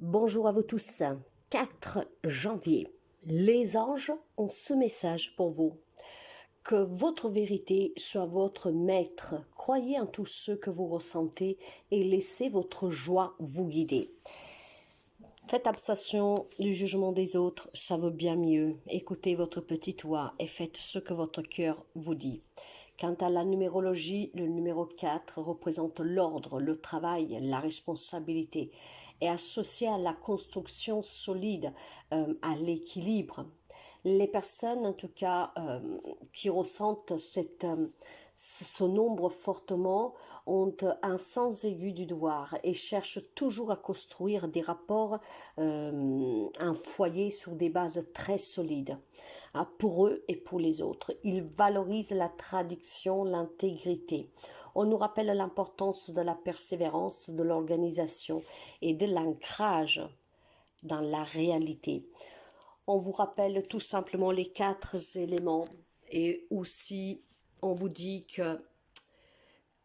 Bonjour à vous tous. 4 janvier. Les anges ont ce message pour vous. Que votre vérité soit votre maître. Croyez en tout ce que vous ressentez et laissez votre joie vous guider. Faites abstraction du jugement des autres, ça vaut bien mieux. Écoutez votre petite voix et faites ce que votre cœur vous dit. Quant à la numérologie, le numéro 4 représente l'ordre, le travail, la responsabilité et associé à la construction solide, à l'équilibre. Les personnes, en tout cas, qui ressentent ce nombre fortement, ont un sens aigu du devoir et cherchent toujours à construire des rapports, un foyer sur des bases très solides, pour eux et pour les autres. Ils valorisent la tradition, l'intégrité. On nous rappelle l'importance de la persévérance, de l'organisation et de l'ancrage dans la réalité. On vous rappelle tout simplement les 4 éléments et aussi on vous dit que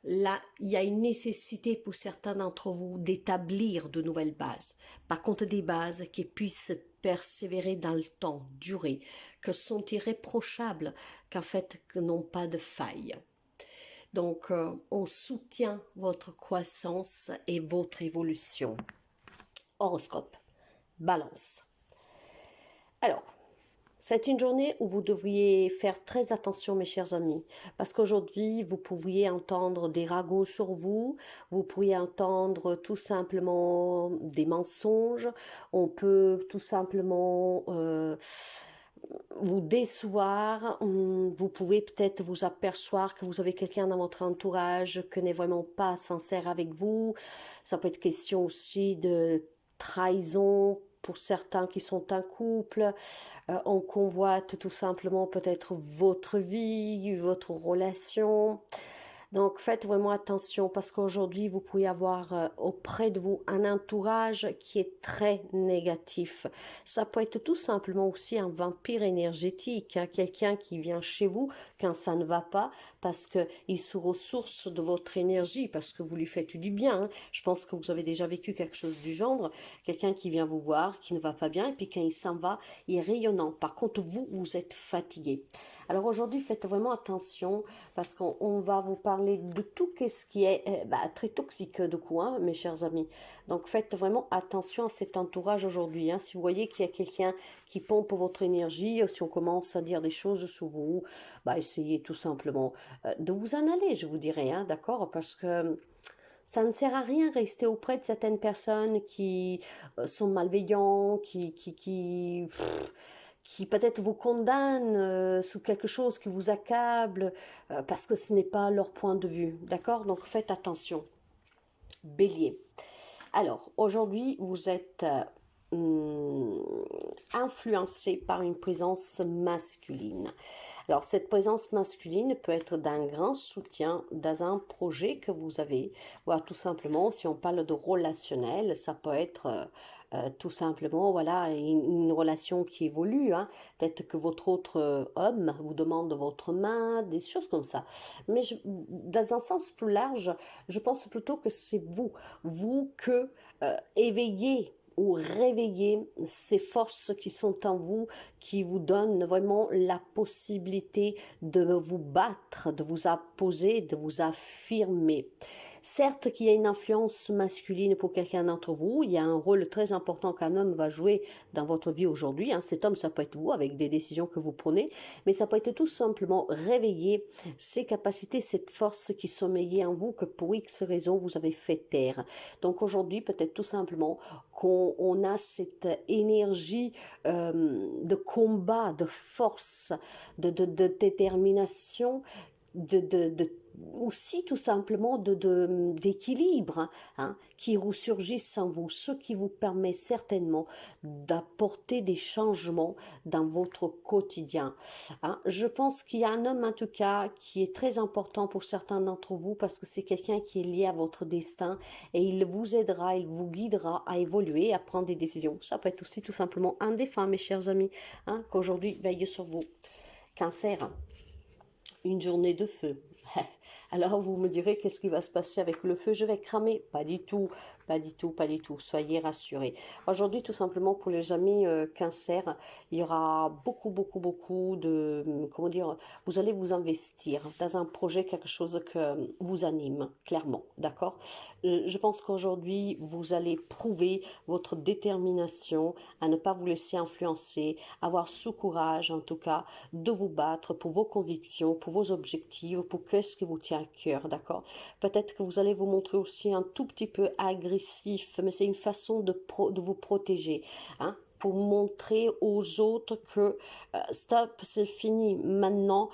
là, il y a une nécessité pour certains d'entre vous d'établir de nouvelles bases. Par contre, des bases qui puissent persévérer dans le temps, durer, que sont irréprochables, qu'en fait, n'ont pas de faille. Donc, on soutient votre croissance et votre évolution. Horoscope, Balance. Alors, c'est une journée où vous devriez faire très attention, mes chers amis, parce qu'aujourd'hui, vous pourriez entendre des ragots sur vous, vous pourriez entendre tout simplement des mensonges, on peut tout simplement vous décevoir, vous pouvez peut-être vous apercevoir que vous avez quelqu'un dans votre entourage qui n'est vraiment pas sincère avec vous, ça peut être question aussi de trahison, pour certains qui sont en couple, on convoite tout simplement peut-être votre vie, votre relation. Donc faites vraiment attention parce qu'aujourd'hui vous pouvez avoir auprès de vous un entourage qui est très négatif. Ça peut être tout simplement aussi un vampire énergétique, hein, quelqu'un qui vient chez vous quand ça ne va pas parce qu'il se ressource de votre énergie, parce que vous lui faites du bien. Hein. Je pense que vous avez déjà vécu quelque chose du genre, quelqu'un qui vient vous voir, qui ne va pas bien et puis quand il s'en va, il est rayonnant. Par contre vous, vous êtes fatigué. Alors aujourd'hui faites vraiment attention parce qu'on va vous parler de tout ce qui est très toxique de coup, hein, mes chers amis. Donc faites vraiment attention à cet entourage aujourd'hui. Hein. Si vous voyez qu'il y a quelqu'un qui pompe votre énergie, si on commence à dire des choses sur vous, essayez tout simplement de vous en aller, je vous dirais, hein, d'accord, parce que ça ne sert à rien de rester auprès de certaines personnes qui sont malveillants, qui peut-être vous condamnent sous quelque chose qui vous accable, parce que ce n'est pas leur point de vue, d'accord? Donc faites attention. Bélier. Alors, aujourd'hui, vous êtes influencé par une présence masculine. Alors, cette présence masculine peut être d'un grand soutien dans un projet que vous avez, voire tout simplement, si on parle de relationnel, ça peut être tout simplement, voilà, une relation qui évolue. Hein. Peut-être que votre autre homme vous demande votre main, des choses comme ça. Mais dans un sens plus large, je pense plutôt que c'est vous que éveillez ou réveiller ces forces qui sont en vous, qui vous donnent vraiment la possibilité de vous battre, de vous imposer, de vous affirmer. Certes qu'il y a une influence masculine pour quelqu'un d'entre vous, il y a un rôle très important qu'un homme va jouer dans votre vie aujourd'hui. Hein. Cet homme, ça peut être vous, avec des décisions que vous prenez, mais ça peut être tout simplement réveiller ces capacités, cette force qui sommeillait en vous, que pour X raisons vous avez fait taire. Donc aujourd'hui, peut-être tout simplement qu'on a cette énergie de combat, de force, de détermination, aussi tout simplement d'équilibre, hein, qui ressurgissent en vous, ce qui vous permet certainement d'apporter des changements dans votre quotidien. Hein. Je pense qu'il y a un homme en tout cas qui est très important pour certains d'entre vous parce que c'est quelqu'un qui est lié à votre destin et il vous aidera, il vous guidera à évoluer, à prendre des décisions. Ça peut être aussi tout simplement un défunt, mes chers amis, hein, qu'aujourd'hui veille sur vous. Cancer, une journée de feu. Alors vous me direz, qu'est-ce qui va se passer avec le feu? Je vais cramer? Pas du tout, pas du tout, pas du tout. Soyez rassurés. Aujourd'hui, tout simplement pour les amis cancer, il y aura beaucoup de, comment dire, vous allez vous investir dans un projet, quelque chose que vous anime, clairement, d'accord? Je pense qu'aujourd'hui, vous allez prouver votre détermination à ne pas vous laisser influencer, avoir ce courage, en tout cas, de vous battre pour vos convictions, pour vos objectifs, pour qu'est-ce qui vous tient à cœur, d'accord? Peut-être que vous allez vous montrer aussi un tout petit peu agressif, mais c'est une façon de vous protéger, hein, pour montrer aux autres que stop, c'est fini, maintenant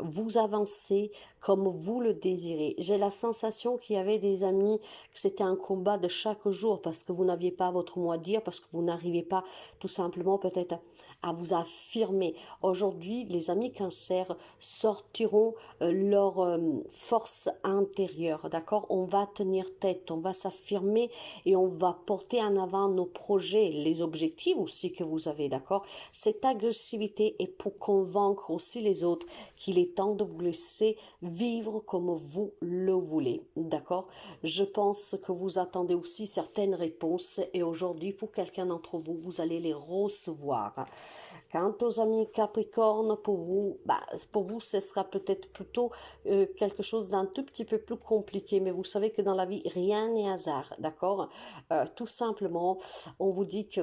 vous avancez comme vous le désirez. J'ai la sensation qu'il y avait des amis, que c'était un combat de chaque jour parce que vous n'aviez pas votre mot à dire, parce que vous n'arrivez pas tout simplement peut-être à vous affirmer. Aujourd'hui, les amis cancer sortiront leur force intérieure, d'accord? On va tenir tête, on va s'affirmer et on va porter en avant nos projets, les objectifs aussi que vous avez, d'accord? Cette agressivité est pour convaincre aussi les autres qu'il est temps de vous laisser vivre comme vous le voulez, d'accord? Je pense que vous attendez aussi certaines réponses et aujourd'hui, pour quelqu'un d'entre vous, vous allez les recevoir. Quant aux amis Capricorne, pour vous, ce sera peut-être plutôt quelque chose d'un tout petit peu plus compliqué, mais vous savez que dans la vie, rien n'est hasard, d'accord? Tout simplement, on vous dit que,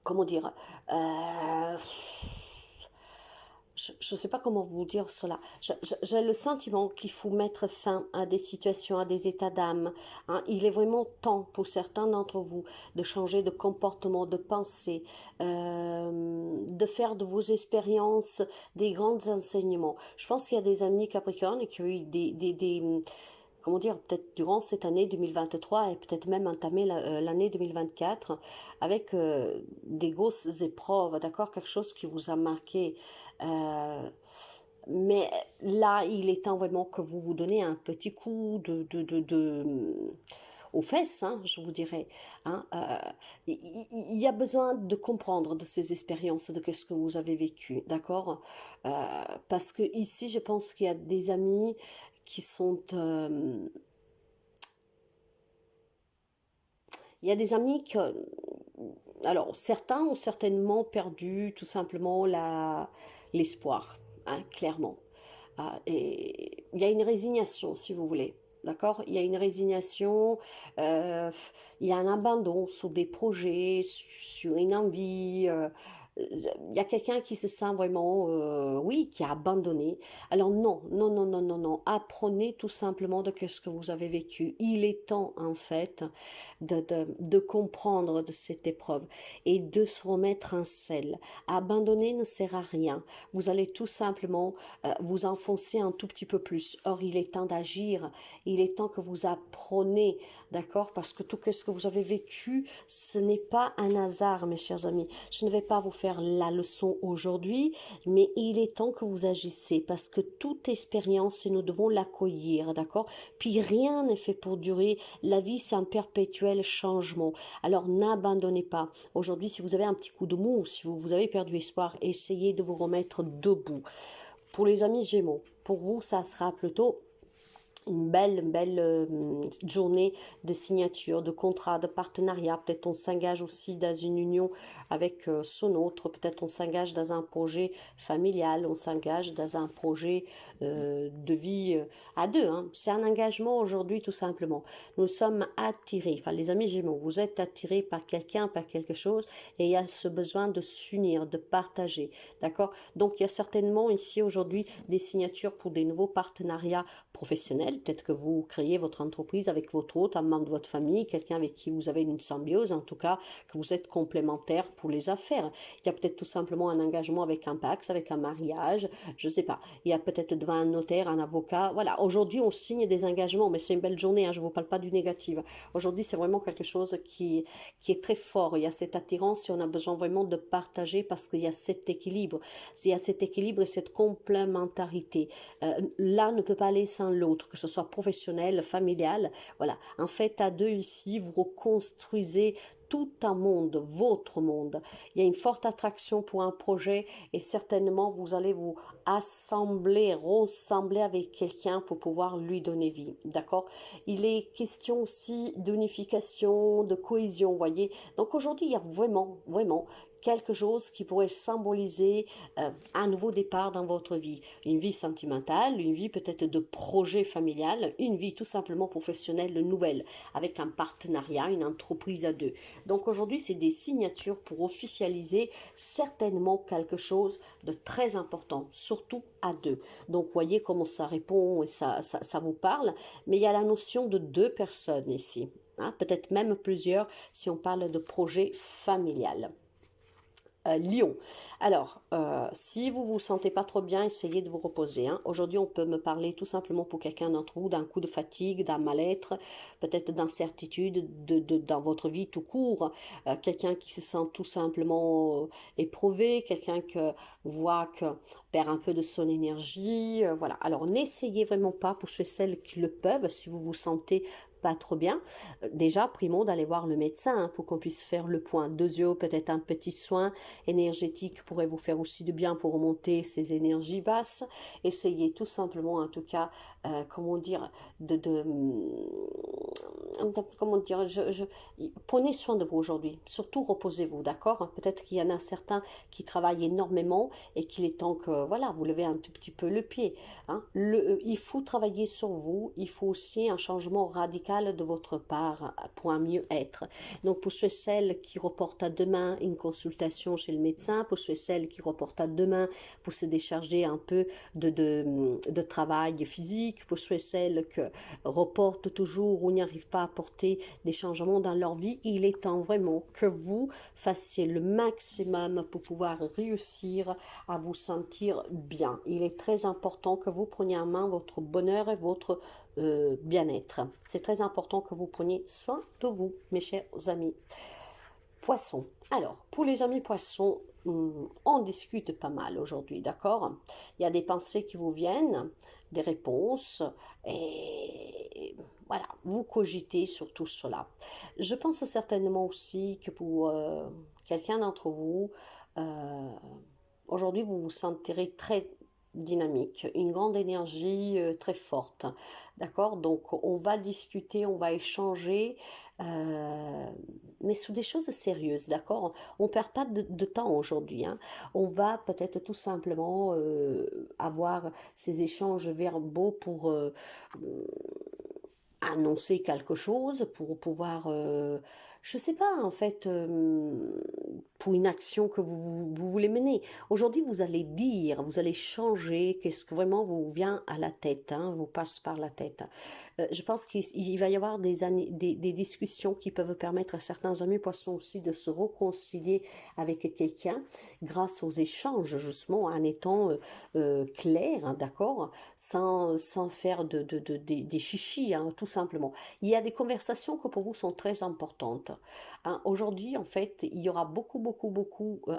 comment dire, euh, je ne sais pas comment vous dire cela. J'ai le sentiment qu'il faut mettre fin à des situations, à des états d'âme, hein. Il est vraiment temps pour certains d'entre vous de changer de comportement, de pensée, de faire de vos expériences des grands enseignements. Je pense qu'il y a des amis Capricorne qui ont eu comment dire, peut-être durant cette année 2023 et peut-être même entamer l'année 2024 avec des grosses épreuves, d'accord, quelque chose qui vous a marqué. Euh, mais là, il est temps vraiment que vous vous donnez un petit coup aux fesses, hein, je vous dirais. Hein, il y a besoin de comprendre de ces expériences, de ce que vous avez vécu, d'accord? Parce que ici, je pense qu'il y a des amis qui sont... il y a des amis que... Alors, certains ont certainement perdu tout simplement l'espoir, hein, clairement. Et il y a une résignation, si vous voulez. D'accord? Il y a une résignation, euh, il y a un abandon sur des projets, sur une envie. Il y a quelqu'un qui se sent vraiment, oui, qui a abandonné. Alors non, non, non, non, non, non. Apprenez tout simplement de ce que vous avez vécu. Il est temps, en fait, de comprendre de cette épreuve et de se remettre en selle. Abandonner ne sert à rien. Vous allez tout simplement vous enfoncer un tout petit peu plus. Or, il est temps d'agir. Il est temps que vous appreniez, d'accord? Parce que tout ce que vous avez vécu, ce n'est pas un hasard, mes chers amis. Je ne vais pas vous faire la leçon aujourd'hui, mais il est temps que vous agissez parce que toute expérience, nous devons l'accueillir, d'accord? Puis rien n'est fait pour durer. La vie, c'est un perpétuel changement. Alors n'abandonnez pas. Aujourd'hui, si vous avez un petit coup de mou, si vous avez perdu espoir, essayez de vous remettre debout. Pour les amis Gémeaux, pour vous, ça sera plutôt une belle journée de signature, de contrat, de partenariat. Peut-être on s'engage aussi dans une union avec son autre. Peut-être on s'engage dans un projet familial. On s'engage dans un projet de vie à deux, hein. C'est un engagement aujourd'hui tout simplement. Nous sommes attirés, enfin les amis Gémeaux, vous êtes attirés par quelqu'un, par quelque chose et il y a ce besoin de s'unir, de partager. D'accord? Donc il y a certainement ici aujourd'hui des signatures pour des nouveaux partenariats professionnels. Peut-être que vous créez votre entreprise avec votre hôte, un membre de votre famille, quelqu'un avec qui vous avez une symbiose, en tout cas, que vous êtes complémentaires pour les affaires. Il y a peut-être tout simplement un engagement avec un Pacs, avec un mariage, je ne sais pas. Il y a peut-être devant un notaire, un avocat. Voilà, aujourd'hui, on signe des engagements, mais c'est une belle journée, hein, je ne vous parle pas du négatif. Aujourd'hui, c'est vraiment quelque chose qui est très fort. Il y a cette attirance et on a besoin vraiment de partager parce qu'il y a cet équilibre. Il y a cet équilibre et cette complémentarité. L'un ne peut pas aller sans l'autre, que ce soit professionnel, familial. Voilà. En fait, à deux ici, vous reconstruisez tout un monde, votre monde. Il y a une forte attraction pour un projet et certainement vous allez vous assembler, ressembler avec quelqu'un pour pouvoir lui donner vie. D'accord? Il est question aussi d'unification, de cohésion, vous voyez. Donc aujourd'hui, il y a vraiment, vraiment quelque chose qui pourrait symboliser un nouveau départ dans votre vie. Une vie sentimentale, une vie peut-être de projet familial, une vie tout simplement professionnelle nouvelle, avec un partenariat, une entreprise à deux. Donc aujourd'hui, c'est des signatures pour officialiser certainement quelque chose de très important, surtout à deux. Donc voyez comment ça répond et ça vous parle, mais il y a la notion de deux personnes ici. Hein, peut-être même plusieurs si on parle de projet familial. Lion. Alors, si vous vous sentez pas trop bien, essayez de vous reposer. Hein. Aujourd'hui, on peut me parler tout simplement pour quelqu'un d'entre vous d'un coup de fatigue, d'un mal-être, peut-être d'incertitude dans votre vie tout court. Quelqu'un qui se sent tout simplement éprouvé, quelqu'un que voit que perd un peu de son énergie. Voilà. Alors, n'essayez vraiment pas pour ceux et celles qui le peuvent, si vous vous sentez pas trop bien. Déjà, primo, d'aller voir le médecin hein, pour qu'on puisse faire le point. Deuxièmement, peut-être un petit soin énergétique pourrait vous faire aussi du bien pour remonter ces énergies basses. Essayez tout simplement, en tout cas, comment dire, comment dire, prenez soin de vous aujourd'hui. Surtout, reposez-vous, d'accord? Peut-être qu'il y en a certains qui travaillent énormément et qu'il est temps que, voilà, vous levez un tout petit peu le pied. Hein. Il faut travailler sur vous. Il faut aussi un changement radical de votre part pour un mieux-être. Donc, pour ceux et celles qui reportent à demain une consultation chez le médecin, pour ceux et celles qui reportent à demain pour se décharger un peu de travail physique, pour ceux et celles qui reportent toujours ou n'y arrivent pas à apporter des changements dans leur vie, il est temps vraiment que vous fassiez le maximum pour pouvoir réussir à vous sentir bien. Il est très important que vous preniez en main votre bonheur et votre bien-être. C'est très important que vous preniez soin de vous, mes chers amis. Poissons. Alors, pour les amis poissons, on discute pas mal aujourd'hui, d'accord? Il y a des pensées qui vous viennent, des réponses, et voilà, vous cogitez sur tout cela. Je pense certainement aussi que pour quelqu'un d'entre vous, euh, aujourd'hui, vous vous sentirez très dynamique, une grande énergie très forte. D'accord? Donc, on va discuter, on va échanger, mais sous des choses sérieuses. D'accord? On ne perd pas de temps aujourd'hui. Hein. On va peut-être tout simplement avoir ces échanges verbaux pour annoncer quelque chose, pour pouvoir, je sais pas, en fait, pour une action que vous voulez mener. Aujourd'hui, vous allez dire, vous allez changer, qu'est-ce que vraiment vous vient à la tête, hein, vous passe par la tête. Je pense qu'il va y avoir des discussions qui peuvent permettre à certains amis poissons aussi de se réconcilier avec quelqu'un grâce aux échanges, justement, en étant clair, hein, d'accord, sans faire des chichis, hein, tout simplement. Il y a des conversations que pour vous sont très importantes. Hein. Aujourd'hui, en fait, il y aura beaucoup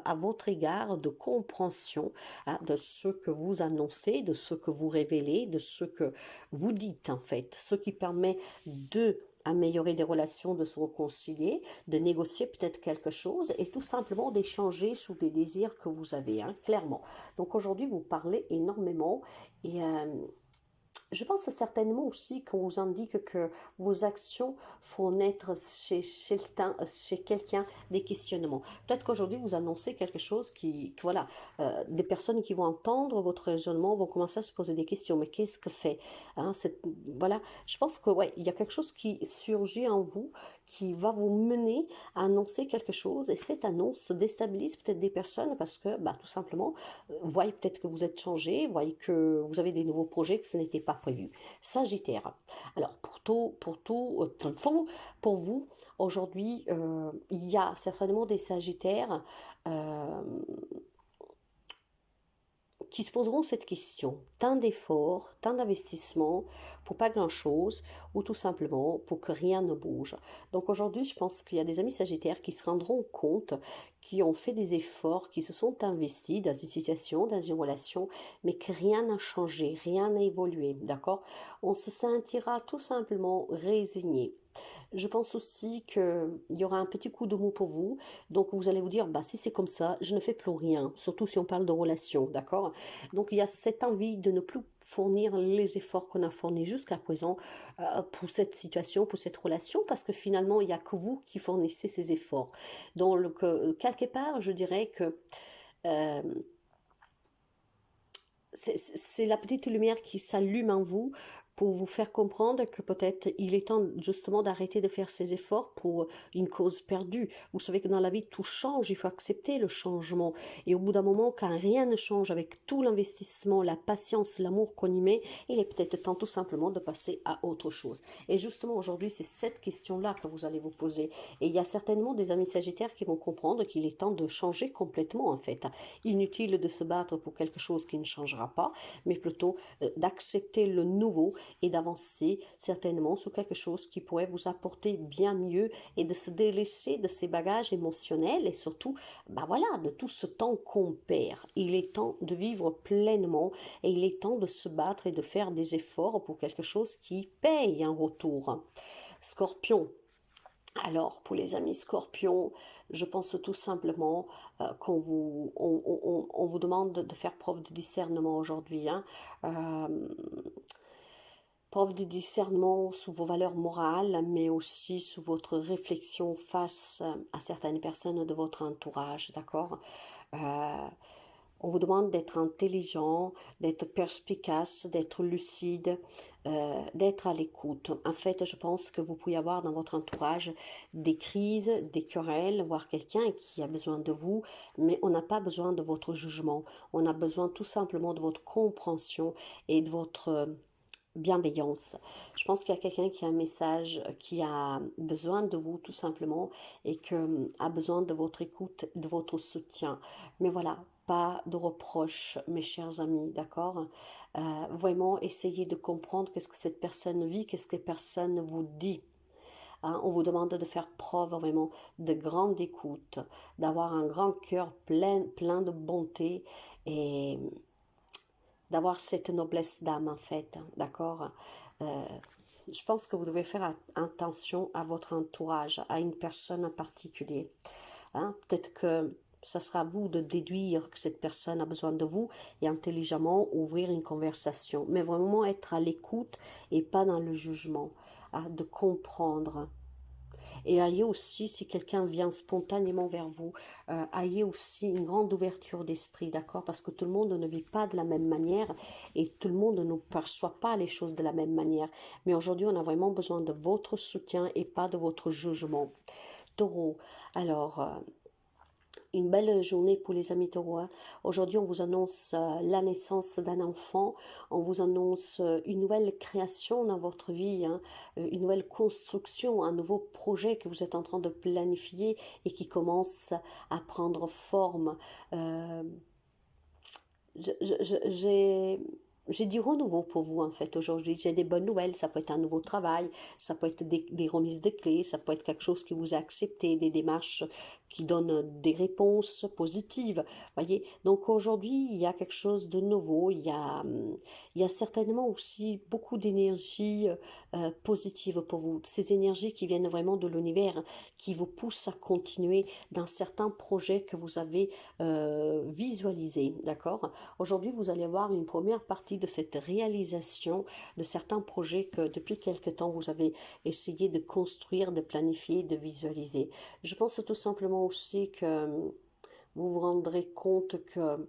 à votre égard de compréhension hein, de ce que vous annoncez, de ce que vous révélez, de ce que vous dites, en fait. Ce qui permet de améliorer des relations, de se réconcilier, de négocier peut-être quelque chose et tout simplement d'échanger sous des désirs que vous avez, hein, clairement. Donc aujourd'hui, vous parlez énormément et je pense certainement aussi qu'on vous indique que vos actions font naître chez quelqu'un des questionnements. Peut-être qu'aujourd'hui vous annoncez quelque chose voilà, des personnes qui vont entendre votre raisonnement vont commencer à se poser des questions. Mais qu'est-ce que fait hein, voilà, je pense que ouais, il y a quelque chose qui surgit en vous qui va vous mener à annoncer quelque chose et cette annonce déstabilise peut-être des personnes parce que bah, tout simplement, voyez peut-être que vous êtes changé, voyez que vous avez des nouveaux projets, que ce n'était pas prévu. Sagittaire. Alors pour vous, aujourd'hui, il y a certainement des Sagittaires euh, qui se poseront cette question. Tant d'efforts, tant d'investissements pour pas grand-chose ou tout simplement pour que rien ne bouge. Donc aujourd'hui, je pense qu'il y a des amis sagittaires qui se rendront compte, qui ont fait des efforts, qui se sont investis dans une situation, dans une relation, mais que rien n'a changé, rien n'a évolué, d'accord? On se sentira tout simplement résigné. Je pense aussi qu'il y aura un petit coup de mou pour vous. Donc, vous allez vous dire, bah, si c'est comme ça, je ne fais plus rien. Surtout si on parle de relation, d'accord? Donc, il y a cette envie de ne plus fournir les efforts qu'on a fournis jusqu'à présent pour cette situation, pour cette relation, parce que finalement, il n'y a que vous qui fournissez ces efforts. Donc, quelque part, je dirais que euh, c'est la petite lumière qui s'allume en vous pour vous faire comprendre que peut-être il est temps justement d'arrêter de faire ces efforts pour une cause perdue. Vous savez que dans la vie, tout change, il faut accepter le changement. Et au bout d'un moment, quand rien ne change avec tout l'investissement, la patience, l'amour qu'on y met, il est peut-être temps tout simplement de passer à autre chose. Et justement, aujourd'hui, c'est cette question-là que vous allez vous poser. Et il y a certainement des amis sagittaires qui vont comprendre qu'il est temps de changer complètement, en fait. Inutile de se battre pour quelque chose qui ne changera pas, mais plutôt d'accepter le nouveau et d'avancer certainement sur quelque chose qui pourrait vous apporter bien mieux et de se délaisser de ces bagages émotionnels et surtout, bah voilà, de tout ce temps qu'on perd. Il est temps de vivre pleinement et il est temps de se battre et de faire des efforts pour quelque chose qui paye un retour. Scorpion. Alors, pour les amis scorpions, je pense tout simplement on vous demande de faire preuve de discernement aujourd'hui. Hein. Euh, Preuve de discernement sur vos valeurs morales, mais aussi sur votre réflexion face à certaines personnes de votre entourage, d'accord? Euh, on vous demande d'être intelligent, d'être perspicace, d'être lucide, d'être à l'écoute. En fait, je pense que vous pouvez avoir dans votre entourage des crises, des querelles, voire quelqu'un qui a besoin de vous, mais on n'a pas besoin de votre jugement. On a besoin tout simplement de votre compréhension et de votre bienveillance. Je pense qu'il y a quelqu'un qui a un message, qui a besoin de vous tout simplement et qui a besoin de votre écoute, de votre soutien. Mais voilà, pas de reproches, mes chers amis, d'accord? Vraiment, essayez de comprendre qu'est-ce que cette personne vit, qu'est-ce que cette personne vous dit. Hein, on vous demande de faire preuve vraiment de grande écoute, d'avoir un grand cœur plein de bonté et d'avoir cette noblesse d'âme en fait, hein, d'accord? Euh, je pense que vous devez faire attention à votre entourage, à une personne en particulier. Hein? Peut-être que ça sera à vous de déduire que cette personne a besoin de vous et intelligemment ouvrir une conversation. Mais vraiment être à l'écoute et pas dans le jugement, hein, de comprendre. Et ayez aussi, si quelqu'un vient spontanément vers vous, ayez aussi une grande ouverture d'esprit, d'accord? Parce que tout le monde ne vit pas de la même manière et tout le monde ne perçoit pas les choses de la même manière. Mais aujourd'hui, on a vraiment besoin de votre soutien et pas de votre jugement. Taureau, alors, une belle journée pour les amis taureaux. Hein. Aujourd'hui, on vous annonce la naissance d'un enfant, on vous annonce une nouvelle création dans votre vie, hein, une nouvelle construction, un nouveau projet que vous êtes en train de planifier et qui commence à prendre forme. Euh, j'ai du renouveau pour vous en fait aujourd'hui. J'ai des bonnes nouvelles. Ça peut être un nouveau travail, ça peut être des remises de clés, ça peut être quelque chose qui vous a accepté, des démarches qui donnent des réponses positives. Voyez. Donc aujourd'hui, il y a quelque chose de nouveau. Il y a certainement aussi beaucoup d'énergie positive pour vous. Ces énergies qui viennent vraiment de l'univers, qui vous poussent à continuer dans certains projets que vous avez visualisés. D'accord? Aujourd'hui, vous allez avoir une première partie de cette réalisation de certains projets que depuis quelque temps vous avez essayé de construire, de planifier, de visualiser. Je pense tout simplement aussi que vous vous rendrez compte que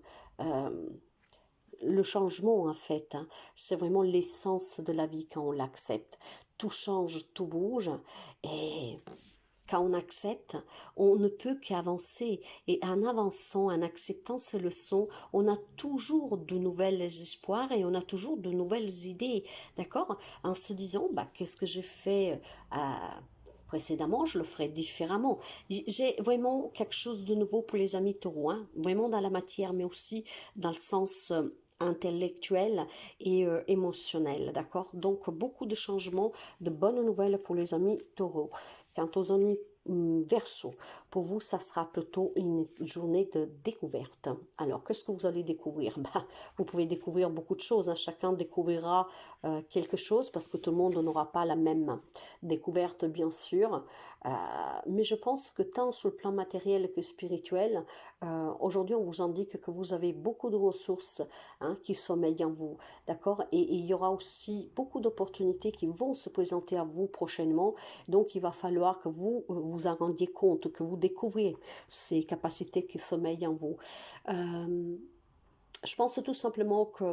le changement, en fait, hein, c'est vraiment l'essence de la vie quand on l'accepte. Tout change, tout bouge et quand on accepte, on ne peut qu'avancer. Et en avançant, en acceptant ces leçons, on a toujours de nouvelles espoirs et on a toujours de nouvelles idées. D'accord? En se disant, bah, qu'est-ce que j'ai fait précédemment, je le ferai différemment. J'ai vraiment quelque chose de nouveau pour les amis taureaux, hein, vraiment dans la matière, mais aussi dans le sens intellectuel et émotionnel, d'accord? Donc, beaucoup de changements, de bonnes nouvelles pour les amis taureaux. Quant aux amis Verseau, pour vous, ça sera plutôt une journée de découverte. Alors, qu'est-ce que vous allez découvrir? Vous pouvez découvrir beaucoup de choses, hein. Chacun découvrira quelque chose parce que tout le monde n'aura pas la même découverte, bien sûr. Mais je pense que tant sur le plan matériel que spirituel, aujourd'hui, on vous indique que vous avez beaucoup de ressources, hein, qui sommeillent en vous, d'accord? Et il y aura aussi beaucoup d'opportunités qui vont se présenter à vous prochainement. Donc, il va falloir que vous vous en rendiez compte, que vous découvriez ces capacités qui sommeillent en vous. Je pense tout simplement que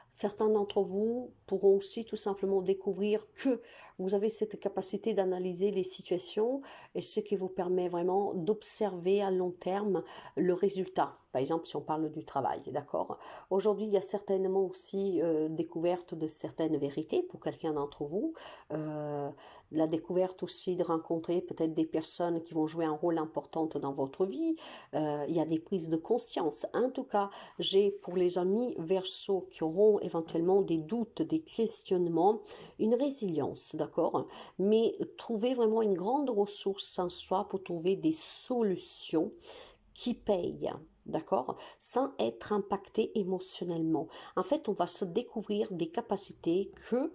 certains d'entre vous pourront aussi tout simplement découvrir que vous avez cette capacité d'analyser les situations et ce qui vous permet vraiment d'observer à long terme le résultat. Par exemple, si on parle du travail, d'accord? Aujourd'hui, il y a certainement aussi découverte de certaines vérités pour quelqu'un d'entre vous. La découverte aussi de rencontrer peut-être des personnes qui vont jouer un rôle important dans votre vie. Il y a des prises de conscience. En tout cas, j'ai pour les amis Verseau qui auront éventuellement des doutes, des questionnements, une résilience, d'accord? Mais trouver vraiment une grande ressource en soi pour trouver des solutions qui payent, d'accord? Sans être impacté émotionnellement. En fait, on va se découvrir des capacités que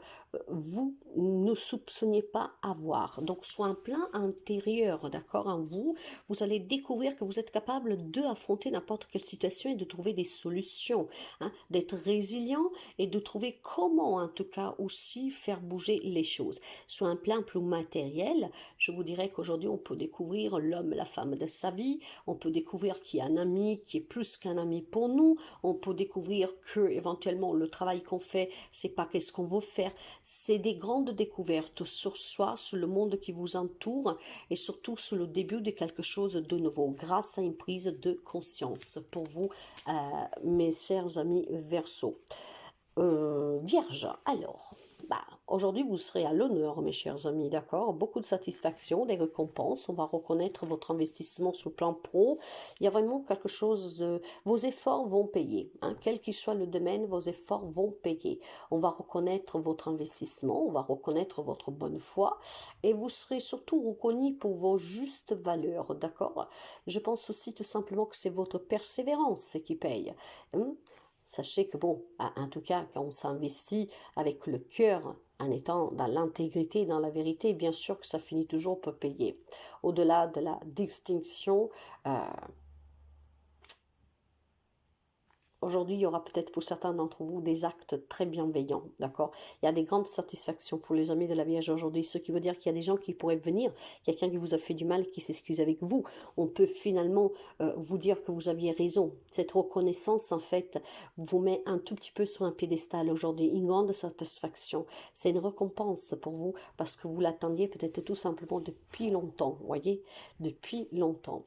vous ne soupçonniez pas avoir. Donc, soit un plan intérieur, d'accord, en vous, vous allez découvrir que vous êtes capable de affronter n'importe quelle situation et de trouver des solutions, hein, d'être résilient et de trouver comment, en tout cas, aussi faire bouger les choses. Soit un plan plus matériel, je vous dirais qu'aujourd'hui, on peut découvrir l'homme, la femme de sa vie, on peut découvrir qu'il y a un ami qui est plus qu'un ami pour nous, on peut découvrir que éventuellement le travail qu'on fait, c'est pas qu'est-ce qu'on veut faire, c'est des grandes découvertes sur soi, sur le monde qui vous entoure et surtout sur le début de quelque chose de nouveau grâce à une prise de conscience pour vous, mes chers amis Verseau. Vierge, alors, aujourd'hui vous serez à l'honneur, mes chers amis, d'accord? Beaucoup de satisfaction, des récompenses, on va reconnaître votre investissement sur le plan pro. Il y a vraiment quelque chose de... Vos efforts vont payer, hein? Quel qu'il soit le domaine, vos efforts vont payer. On va reconnaître votre investissement, on va reconnaître votre bonne foi et vous serez surtout reconnu pour vos justes valeurs, d'accord? Je pense aussi tout simplement que c'est votre persévérance qui paye, hein? Sachez que bon, en tout cas, quand on s'investit avec le cœur, en étant dans l'intégrité, dans la vérité, bien sûr que ça finit toujours par payer. Au-delà de la distinction, aujourd'hui, il y aura peut-être pour certains d'entre vous des actes très bienveillants, d'accord? Il y a des grandes satisfactions pour les amis de la Vierge aujourd'hui, ce qui veut dire qu'il y a des gens qui pourraient venir, quelqu'un qui vous a fait du mal, qui s'excuse avec vous. On peut finalement vous dire que vous aviez raison. Cette reconnaissance, en fait, vous met un tout petit peu sur un piédestal aujourd'hui, une grande satisfaction. C'est une récompense pour vous parce que vous l'attendiez peut-être tout simplement depuis longtemps, voyez? Depuis longtemps.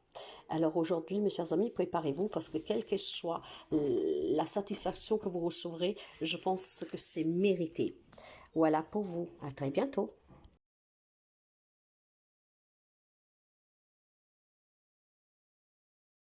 Alors aujourd'hui, mes chers amis, préparez-vous parce que quelle que soit la satisfaction que vous recevrez, je pense que c'est mérité. Voilà pour vous. À très bientôt.